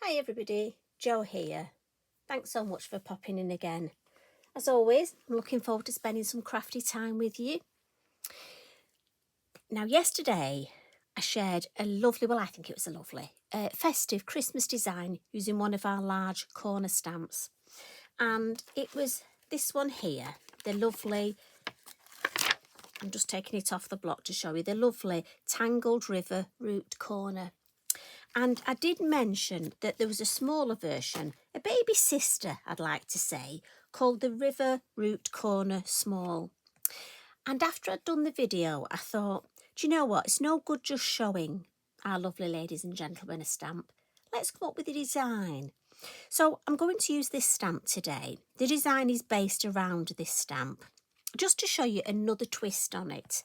Hi everybody, Jo here. Thanks so much for popping in again. As always, I'm looking forward to spending some crafty time with you. Now yesterday I shared a lovely, I think it was a lovely, festive Christmas design using one of our large corner stamps. And it was this one here, the lovely, I'm just taking it off the block to show you, the lovely Tangled River Root Corner. And I did mention that there was a smaller version, a baby sister, I'd like to say, called the River Root Corner Small. And after I'd done the video, I thought, do you know what? It's no good just showing our lovely ladies and gentlemen a stamp. Let's come up with a design. So I'm going to use this stamp today. The design is based around this stamp, just to show you another twist on it.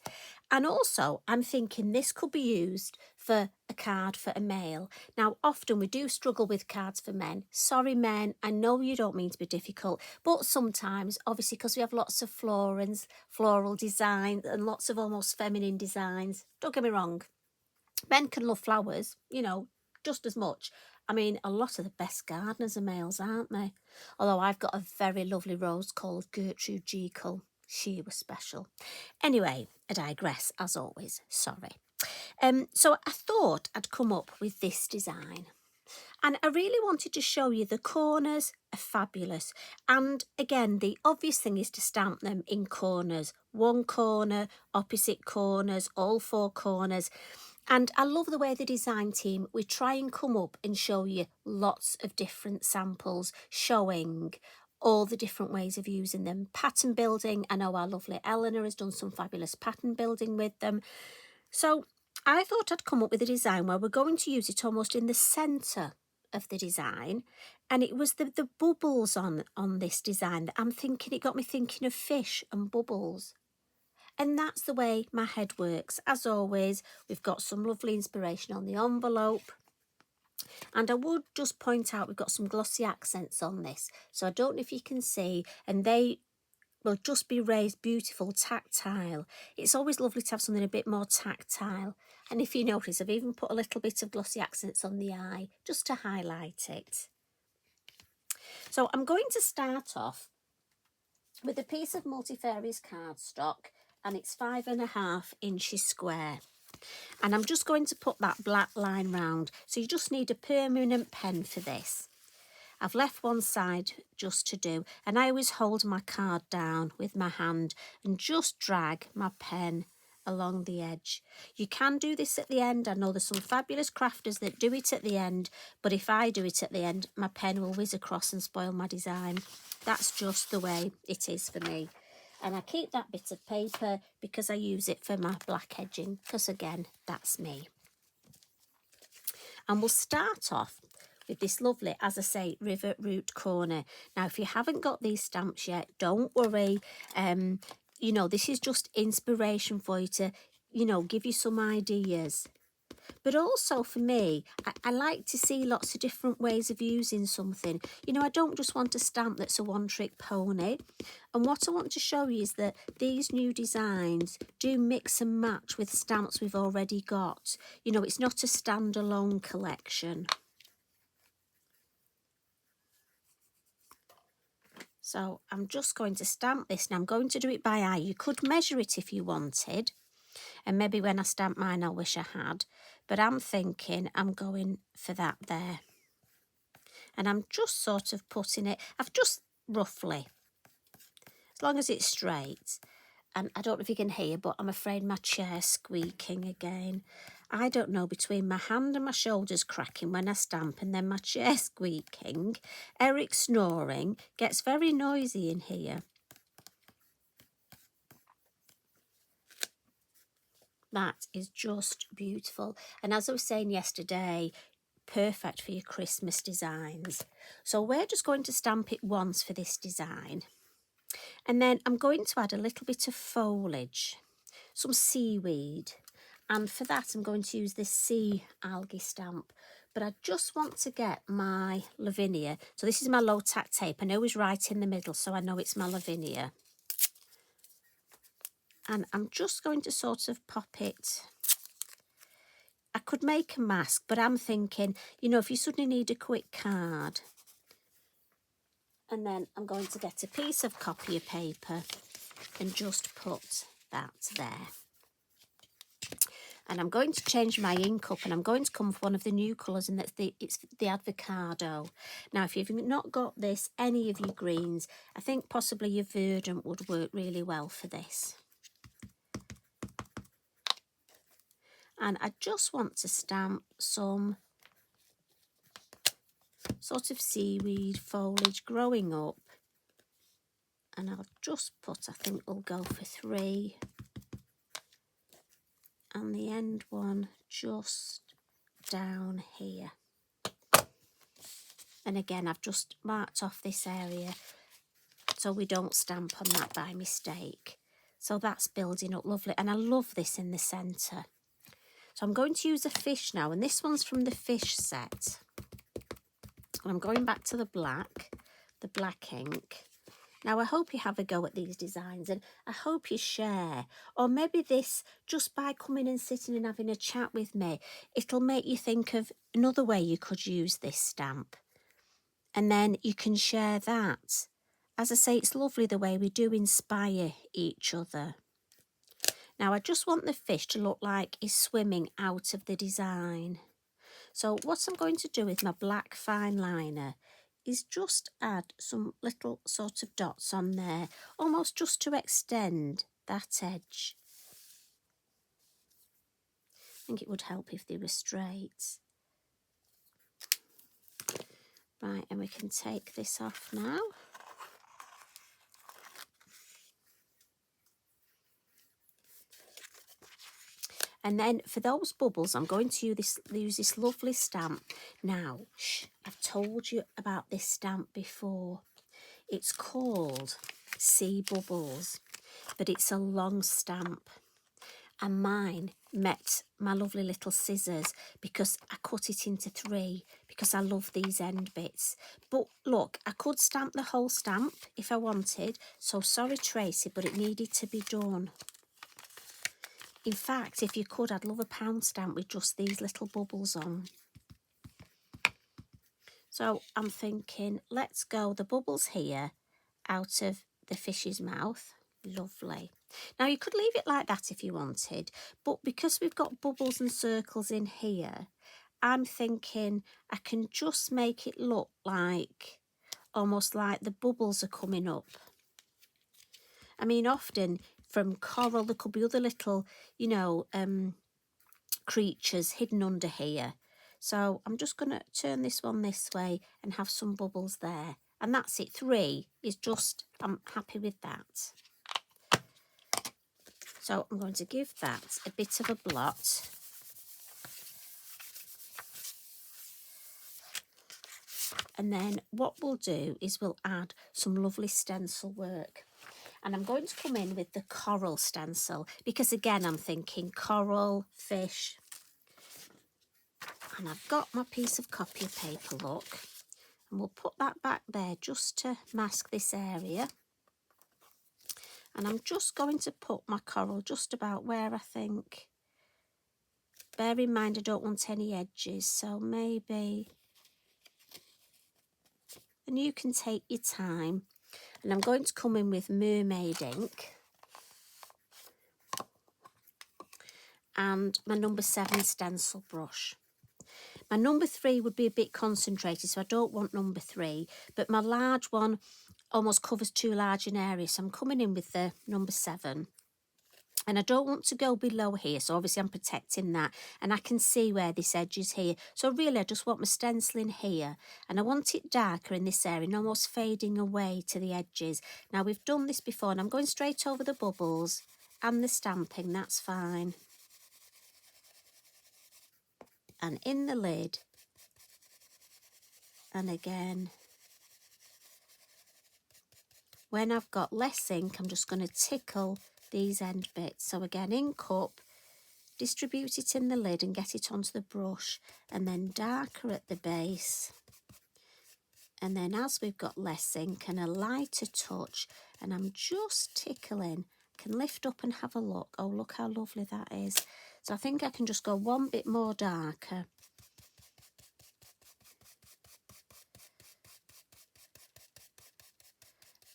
And also, I'm thinking this could be used for a card for a male. Now, often we do struggle with cards for men. Sorry, men, I know you don't mean to be difficult, but sometimes, obviously, because we have lots of floral designs and lots of almost feminine designs. Don't get me wrong, men can love flowers, just as much. I mean, a lot of the best gardeners are males, aren't they? Although I've got a very lovely rose called Gertrude Jekyll. She was special. Anyway, I digress, as always. Sorry. So I thought I'd come up with this design. And I really wanted to show you the corners are fabulous. And again, the obvious thing is to stamp them in corners. One corner, opposite corners, all four corners. And I love the way the design team, we try and come up and show you lots of different samples, showing all the different ways of using them. Pattern building, I know our lovely Eleanor has done some fabulous pattern building with them. So I thought I'd come up with a design where we're going to use it almost in the centre of the design. And it was the bubbles on this design that I'm thinking, it got me thinking of fish and bubbles. And that's the way my head works. As always, we've got some lovely inspiration on the envelope. And I would just point out we've got some glossy accents on this. So I don't know if you can see, and they will just be raised beautiful, tactile. It's always lovely to have something a bit more tactile. And if you notice, I've even put a little bit of glossy accents on the eye, just to highlight it. So I'm going to start off with a piece of multifarious cardstock, and it's 5.5 inches square. And I'm just going to put that black line round. So you just need a permanent pen for this. I've left one side just to do, and I always hold my card down with my hand and just drag my pen along the edge. You can do this at the end. I know there's some fabulous crafters that do it at the end, but if I do it at the end, my pen will whiz across and spoil my design. That's just the way it is for me. And I keep that bit of paper because I use it for my black edging, because again, that's me. And we'll start off with this lovely, as I say, River Root Corner. Now, if you haven't got these stamps yet, don't worry. This is just inspiration for you to, give you some ideas. But also for me, I like to see lots of different ways of using something. I don't just want a stamp that's a one-trick pony. And what I want to show you is that these new designs do mix and match with stamps we've already got. It's not a standalone collection. So I'm just going to stamp this, and I'm going to do it by eye. You could measure it if you wanted. And maybe when I stamp mine, I wish I had. But I'm thinking I'm going for that there. And I'm just sort of putting it, I've just roughly, as long as it's straight. And I don't know if you can hear, but I'm afraid my chair's squeaking again. I don't know, between my hand and my shoulders cracking when I stamp and then my chair squeaking, Eric snoring, gets very noisy in here. That is just beautiful. And as I was saying yesterday, perfect for your Christmas designs. So we're just going to stamp it once for this design. And then I'm going to add a little bit of foliage, some seaweed. And for that, I'm going to use this sea algae stamp. But I just want to get my Lavinia. So this is my low tack tape. I know it's right in the middle, so I know it's my Lavinia. And I'm just going to sort of pop it. I could make a mask, but I'm thinking, you know, if you suddenly need a quick card. And then I'm going to get a piece of copy paper and just put that there. And I'm going to change my ink up, and I'm going to come for one of the new colours, and it's the avocado. Now, if you've not got this, any of your greens, I think possibly your verdant would work really well for this. And I just want to stamp some sort of seaweed foliage growing up. And I'll just put, I think we'll go for 3. And the end one just down here. And again, I've just marked off this area so we don't stamp on that by mistake. So that's building up lovely. And I love this in the centre. So I'm going to use a fish now. And this one's from the fish set. And I'm going back to the black ink. Now, I hope you have a go at these designs, and I hope you share. Or maybe this, just by coming and sitting and having a chat with me, it'll make you think of another way you could use this stamp. And then you can share that. As I say, it's lovely the way we do inspire each other. Now, I just want the fish to look like he's swimming out of the design. So what I'm going to do with my black fine liner is just add some little sort of dots on there, almost just to extend that edge. I think it would help if they were straight. Right, and we can take this off now. And then for those bubbles, I'm going to use this lovely stamp. Now, I've told you about this stamp before. It's called Sea Bubbles, but it's a long stamp. And mine met my lovely little scissors because I cut it into 3 because I love these end bits. But look, I could stamp the whole stamp if I wanted. So sorry, Tracy, but it needed to be done. In fact, if you could, I'd love a pound stamp with just these little bubbles on. So I'm thinking, let's go the bubbles here out of the fish's mouth. Lovely. Now, you could leave it like that if you wanted, but because we've got bubbles and circles in here, I'm thinking I can just make it look like, almost like the bubbles are coming up. I mean, often from coral, there could be other little, you know, creatures hidden under here. So I'm just going to turn this one this way and have some bubbles there. And that's it. 3 is just, I'm happy with that. So I'm going to give that a bit of a blot. And then what we'll do is we'll add some lovely stencil work. And I'm going to come in with the coral stencil because, again, I'm thinking coral, fish. And I've got my piece of copy paper, look. And we'll put that back there just to mask this area. And I'm just going to put my coral just about where I think. Bear in mind, I don't want any edges, so maybe. And you can take your time. And I'm going to come in with mermaid ink. And my number 7 stencil brush. My number 3 would be a bit concentrated, so I don't want number 3. But my large one almost covers too large an area, so I'm coming in with the number 7. And I don't want to go below here, so obviously I'm protecting that. And I can see where this edge is here. So really I just want my stenciling here. And I want it darker in this area and almost fading away to the edges. Now we've done this before and I'm going straight over the bubbles and the stamping, that's fine. And in the lid. And again. When I've got less ink, I'm just going to tickle these end bits. So again, ink up, distribute it in the lid and get it onto the brush, and then darker at the base. And then as we've got less ink and a lighter touch, and I'm just tickling, can lift up and have a look. Oh, look how lovely that is. So I think I can just go one bit more darker.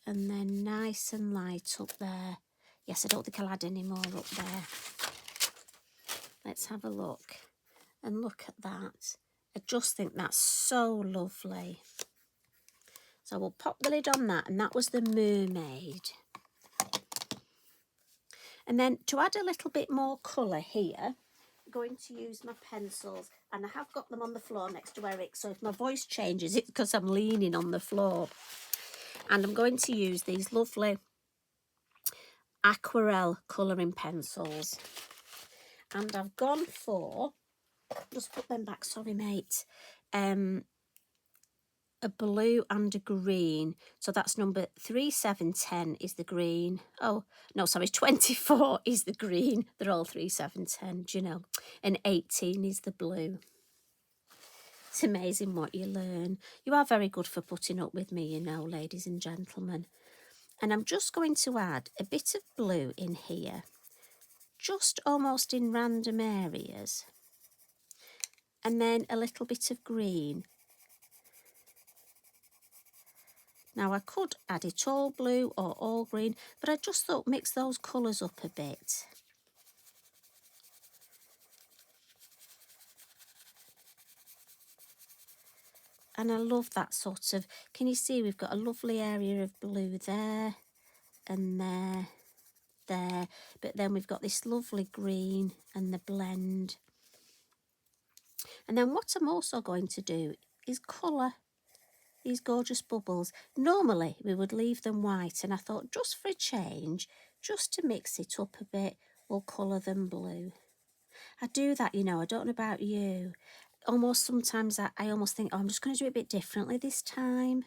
And then nice and light up there. Yes, I don't think I'll add any more up there. Let's have a look. And look at that. I just think that's so lovely. So we'll pop the lid on that, and that was the mermaid. And then to add a little bit more colour here, I'm going to use my pencils, and I have got them on the floor next to Eric, so if my voice changes, it's because I'm leaning on the floor. And I'm going to use these lovely aquarelle colouring pencils. And I've gone for, just put them back, sorry mate, a blue and a green. So that's number 3710 is the green. Oh, no, sorry, 24 is the green. They're all 3710, do you know? And 18 is the blue. It's amazing what you learn. You are very good for putting up with me, you know, ladies and gentlemen. And I'm just going to add a bit of blue in here, just almost in random areas. And then a little bit of green. Now I could add it all blue or all green, but I just thought mix those colours up a bit. And I love that sort of, can you see we've got a lovely area of blue there and there, but then we've got this lovely green and the blend. And then what I'm also going to do is colour these gorgeous bubbles. Normally we would leave them white, and I thought just for a change, just to mix it up a bit, we'll colour them blue. I do that, you know, I don't know about you. Almost sometimes I almost think, oh, I'm just going to do it a bit differently this time.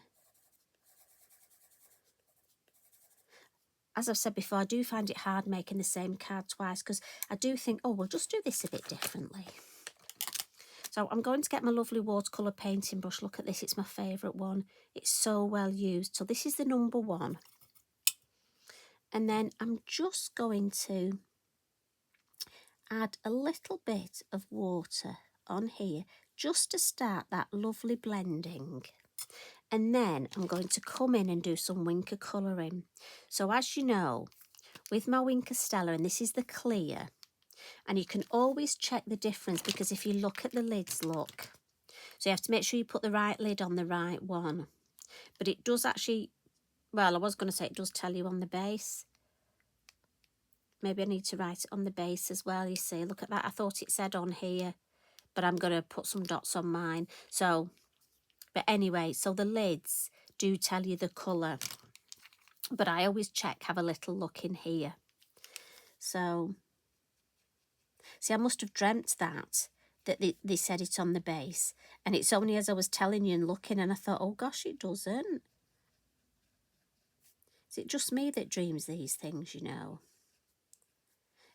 As I've said before, I do find it hard making the same card twice, because I do think, oh, we'll just do this a bit differently. So I'm going to get my lovely watercolour painting brush. Look at this, it's my favourite one. It's so well used. So this is the number 1. And then I'm just going to add a little bit of water on here, just to start that lovely blending. And then I'm going to come in and do some winker colouring. So as you know, with my Winker Stella, and this is the clear, and you can always check the difference, because if you look at the lids, look. So you have to make sure you put the right lid on the right one. But it does actually, well, I was going to say it does tell you on the base. Maybe I need to write it on the base as well, you see. Look at that, I thought it said on here, but I'm going to put some dots on mine. So, but anyway, so the lids do tell you the colour. But I always check, have a little look in here. So, see, I must have dreamt that they said it on the base. And it's only as I was telling you and looking, and I thought, oh gosh, it doesn't. Is it just me that dreams these things, you know?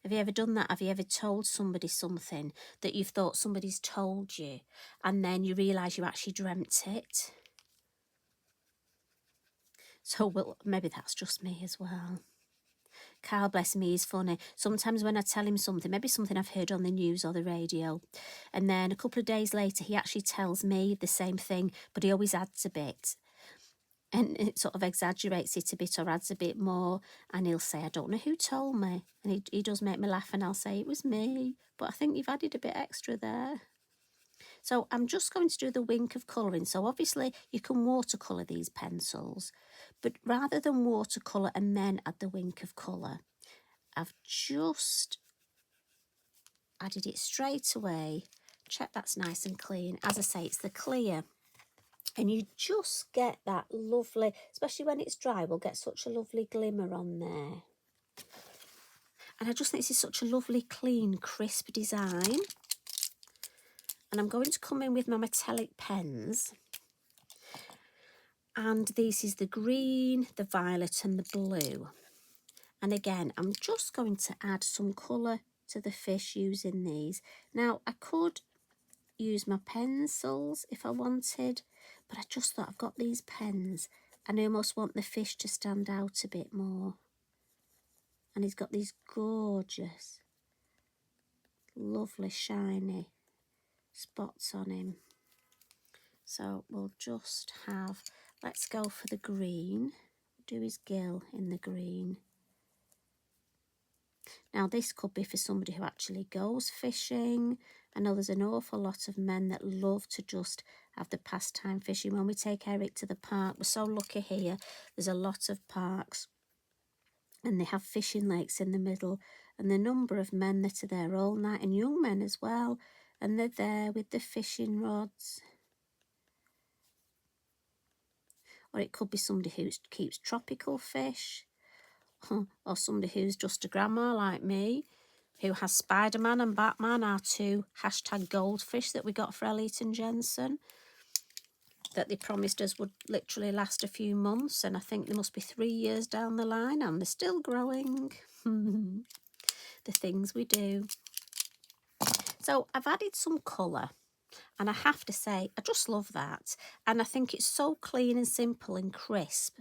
Have you ever done that? Have you ever told somebody something that you've thought somebody's told you, and then you realise you actually dreamt it? So, well, maybe that's just me as well. Carl, bless me, is funny. Sometimes when I tell him something, maybe something I've heard on the news or the radio, and then a couple of days later he actually tells me the same thing, but he always adds a bit. And it sort of exaggerates it a bit or adds a bit more. And he'll say, I don't know who told me. And he does make me laugh, and I'll say, it was me. But I think you've added a bit extra there. So I'm just going to do the wink of colouring. So obviously you can watercolour these pencils. But rather than watercolour and then add the wink of colour, I've just added it straight away. Check that's nice and clean. As I say, it's the clear. And you just get that lovely, especially when it's dry, we'll get such a lovely glimmer on there. And I just think this is such a lovely, clean, crisp design. And I'm going to come in with my metallic pens. And this is the green, the violet and the blue. And again, I'm just going to add some colour to the fish using these. Now, I could use my pencils if I wanted, but I just thought I've got these pens and I almost want the fish to stand out a bit more. And he's got these gorgeous lovely shiny spots on him. So we'll just have, let's go for the green, do his gill in the green. Now this could be for somebody who actually goes fishing. I know there's an awful lot of men that love to just have the pastime fishing. When we take Eric to the park, we're so lucky here, there's a lot of parks and they have fishing lakes in the middle, and the number of men that are there all night, and young men as well, and they're there with the fishing rods. Or it could be somebody who keeps tropical fish, or somebody who's just a grandma like me, who has Spider-Man and Batman, our two hashtag goldfish that we got for Elliot and Jensen, that they promised us would literally last a few months, and I think they must be 3 years down the line, and they're still growing. The things we do. So I've added some colour, and I have to say, I just love that, and I think it's so clean and simple and crisp.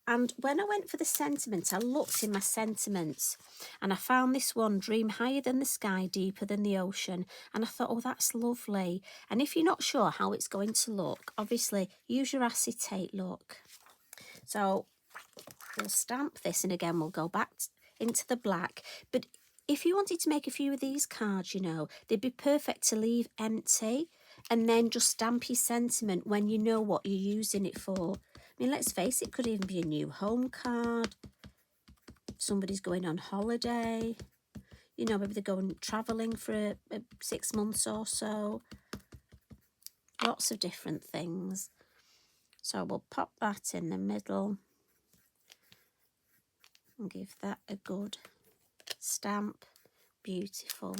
And when I went for the sentiment, I looked in my sentiments and I found this one, dream higher than the sky, deeper than the ocean. And I thought, oh, that's lovely. And if you're not sure how it's going to look, obviously use your acetate look. So we'll stamp this, and again, we'll go back into the black. But if you wanted to make a few of these cards, you know, they'd be perfect to leave empty and then just stamp your sentiment when you know what you're using it for. I mean, let's face it, could even be a new home card. Somebody's going on holiday. You know, maybe they're going travelling for 6 months or so. Lots of different things. So we'll pop that in the middle and give that a good stamp. Beautiful.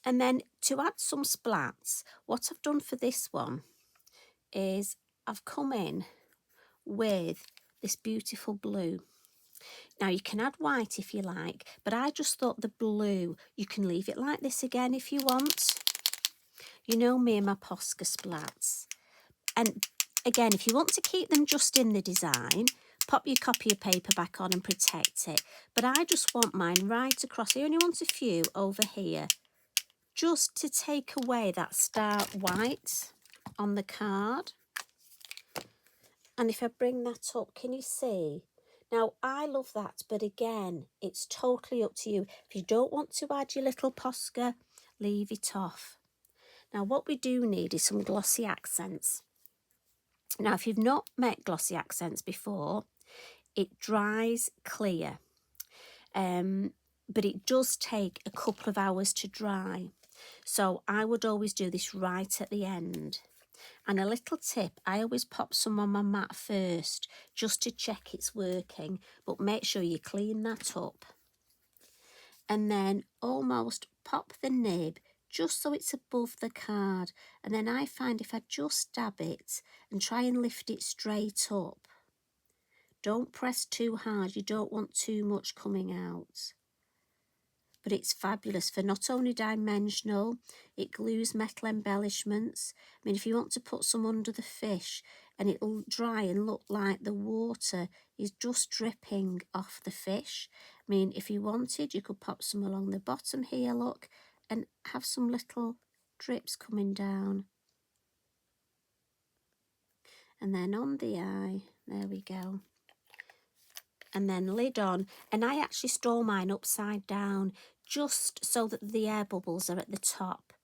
And then to add some splats, what I've done for this one is I've come in with this beautiful blue. Now you can add white if you like, but I just thought the blue, you can leave it like this again if you want. You know me and my Posca splats. And again, if you want to keep them just in the design, pop your copy of paper back on and protect it. But I just want mine right across. I only want a few over here, just to take away that star white on the card. And if I bring that up, can you see? Now, I love that, but again, it's totally up to you. If you don't want to add your little Posca, leave it off. Now, what we do need is some Glossy Accents. Now, if you've not met Glossy Accents before, it dries clear, but it does take a couple of hours to dry. So I would always do this right at the end. And a little tip, I always pop some on my mat first, just to check it's working, but make sure you clean that up. And then almost pop the nib just so it's above the card. And then I find if I just dab it and try and lift it straight up, don't press too hard, you don't want too much coming out. But it's fabulous for not only dimensional, it glues metal embellishments. I mean, if you want to put some under the fish and it'll dry and look like the water is just dripping off the fish. I mean, if you wanted, you could pop some along the bottom here, look, and have some little drips coming down. And then on the eye, there we go. And then lid on, and I actually store mine upside down just so that the air bubbles are at the top.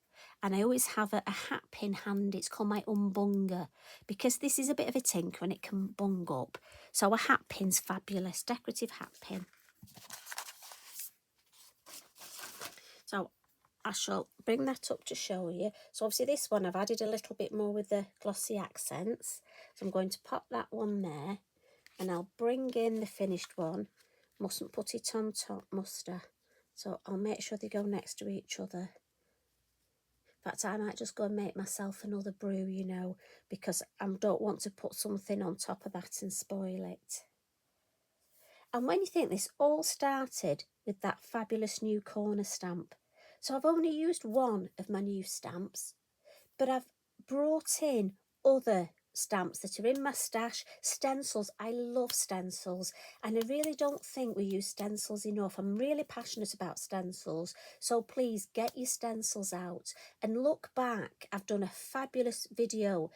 And I always have a hat pin handy. It's called my umbunger, because this is a bit of a tinker and it can bung up. So a hat pin's fabulous, decorative hat pin. So I shall bring that up to show you. So obviously this one I've added a little bit more with the Glossy Accents. So I'm going to pop that one there. And I'll bring in the finished one. Mustn't put it on top, must I? So I'll make sure they go next to each other. In fact, I might just go and make myself another brew, you know, because I don't want to put something on top of that and spoil it. And when you think this all started with that fabulous new corner stamp. So I've only used one of my new stamps, but I've brought in other stamps that are in my stash. Stencils, I love stencils, and I really don't think we use stencils enough. I'm really passionate about stencils, so please get your stencils out and look back. I've done a fabulous video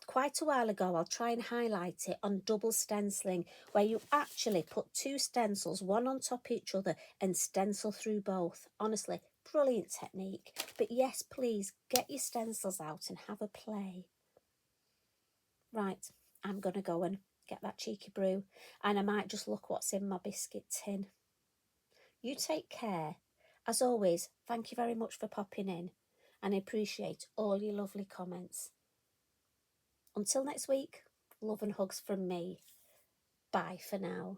quite a while ago. I'll try and highlight it, on double stenciling, where you actually put two stencils, one on top of each other, and stencil through both. Honestly, brilliant technique. But yes, please get your stencils out and have a play. Right, I'm going to go and get that cheeky brew, and I might just look what's in my biscuit tin. You take care. As always, thank you very much for popping in, and I appreciate all your lovely comments. Until next week, love and hugs from me. Bye for now.